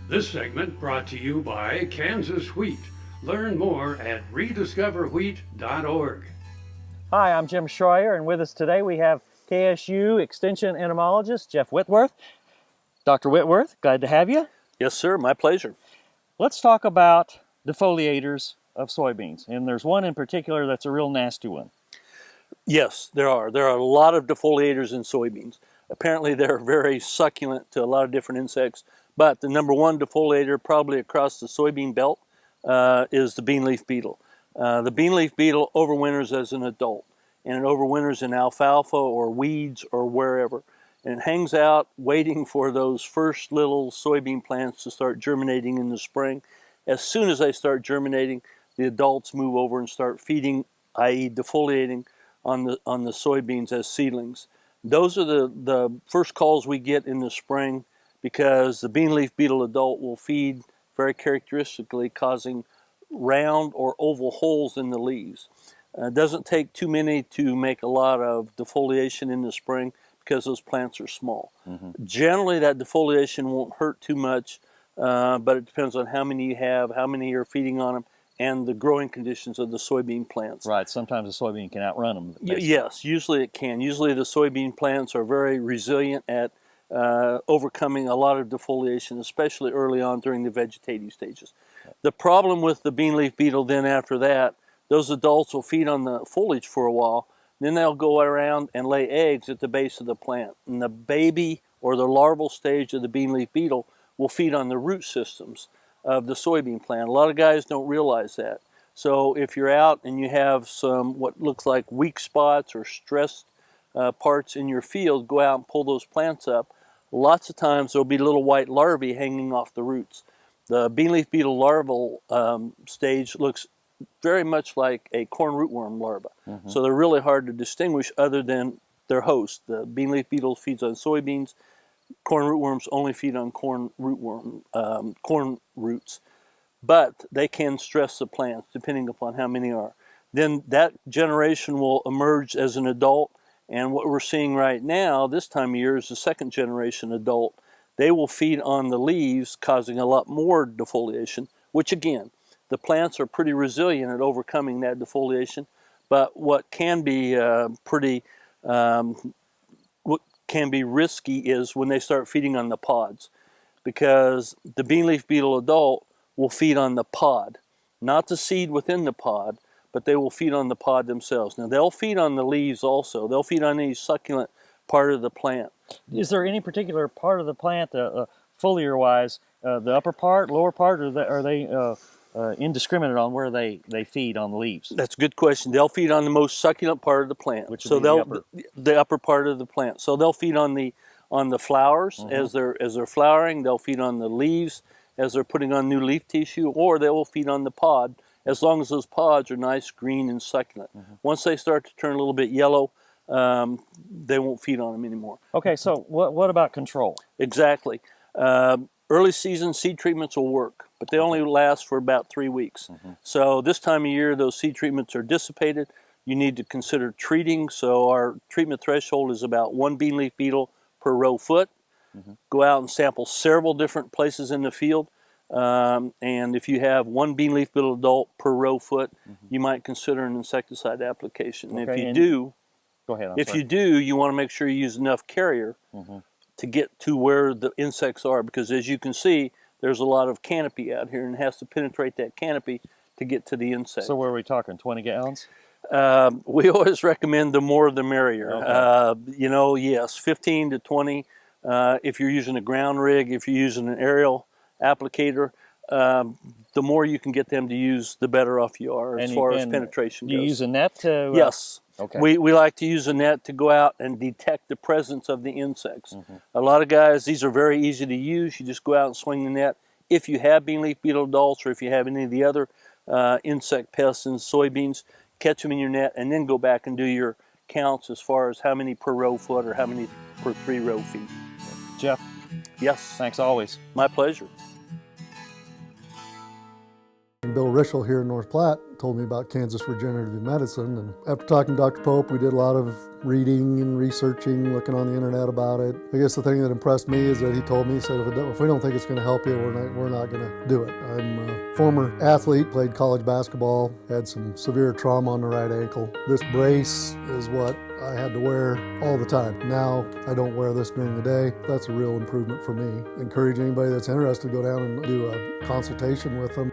This segment brought to you by Kansas Wheat. Learn more at rediscoverwheat.org. Hi, I'm Jim Schreier, and with us today we have KSU Extension Entomologist Jeff Whitworth. Dr. Whitworth, glad to have you. Yes, sir. My pleasure. Let's talk about defoliators of soybeans, and there's one in particular that's a real nasty one. Yes, there are. There are a lot of defoliators in soybeans. Apparently, they're very succulent to a lot of different insects, but the number one defoliator probably across the soybean belt is the bean leaf beetle. The bean leaf beetle overwinters as an adult, and it overwinters in alfalfa or weeds or wherever. And it hangs out waiting for those first little soybean plants to start germinating in the spring. As soon as they start germinating, the adults move over and start feeding, i.e. defoliating, on the soybeans as seedlings. Those are the first calls we get in the spring, because the bean leaf beetle adult will feed very characteristically, causing round or oval holes in the leaves. It doesn't take too many to make a lot of defoliation in the spring because those plants are small. Generally, that defoliation won't hurt too much, but it depends on how many you have, how many you're feeding on them, and the growing conditions of the soybean plants. Right, sometimes a soybean can outrun them. Yes, usually it can. Usually the soybean plants are very resilient at overcoming a lot of defoliation, especially early on during the vegetative stages. The problem with the bean leaf beetle then after that, those adults will feed on the foliage for a while, then they'll go around and lay eggs at the base of the plant. And the baby or the larval stage of the bean leaf beetle will feed on the root systems of the soybean plant. A lot of guys don't realize that. So if you're out and you have some what looks like weak spots or stressed parts in your field, go out and pull those plants up. Lots of times there'll be little white larvae hanging off the roots. The bean leaf beetle larval stage looks very much like a corn rootworm larva. So they're really hard to distinguish other than their host. The bean leaf beetle feeds on soybeans. Corn rootworms only feed on corn roots, but they can stress the plants depending upon how many are. Then that generation will emerge as an adult, and what we're seeing right now this time of year is the second generation adult. They will feed on the leaves, causing a lot more defoliation, which again, the plants are pretty resilient at overcoming that defoliation, but what can be what can be risky is when they start feeding on the pods, because the bean leaf beetle adult will feed on the pod, not the seed within the pod, but they will feed on the pod themselves. Now they'll feed on the leaves also. They'll feed on any succulent part of the plant. Is there any particular part of the plant, foliar-wise, the upper part, lower part, or are they indiscriminate on where they feed on the leaves? That's a good question. They'll feed on the most succulent part of the plant, which so they'll the upper part of the plant. So they'll feed on the flowers as they're flowering. They'll feed on the leaves as they're putting on new leaf tissue, or they will feed on the pod as long as those pods are nice, green, and succulent. Once they start to turn a little bit yellow, they won't feed on them anymore. Okay, so what about control? Exactly. Early season seed treatments will work, but they only last for about 3 weeks. So this time of year, those seed treatments are dissipated. You need to consider treating. So our treatment threshold is about 1 bean leaf beetle per row foot. Go out and sample several different places in the field. And if you have 1 bean leaf beetle adult per row foot, you might consider an insecticide application. And Okay, if you do, go ahead. you want to make sure you use enough carrier to get to where the insects are, because as you can see, there's a lot of canopy out here, and it has to penetrate that canopy to get to the insect. So where are we talking, 20 gallons? We always recommend the more the merrier. Okay. Yes, 15 to 20. If you're using a ground rig, if you're using an aerial applicator, the more you can get them to use, the better off you are as far as penetration goes. Do you use a net to? Yes. Okay. We like to use a net to go out and detect the presence of the insects. A lot of guys, these are very easy to use. You just go out and swing the net. If you have bean leaf beetle adults, or if you have any of the other insect pests in soybeans, catch them in your net, and then go back and do your counts as far as how many per row foot or how many per 3 row feet. Jeff, Yes. thanks always. My pleasure. Bill Rischel here in North Platte told me about Kansas Regenerative Medicine. And after talking to Dr. Pope, we did a lot of reading and researching, looking on the internet about it. I guess the thing that impressed me is that he told me, he said, if we don't think it's going to help you, we're not going to do it. I'm a former athlete, played college basketball, had some severe trauma on the right ankle. This brace is what I had to wear all the time. Now I don't wear this during the day. That's a real improvement for me. Encourage anybody that's interested to go down and do a consultation with them.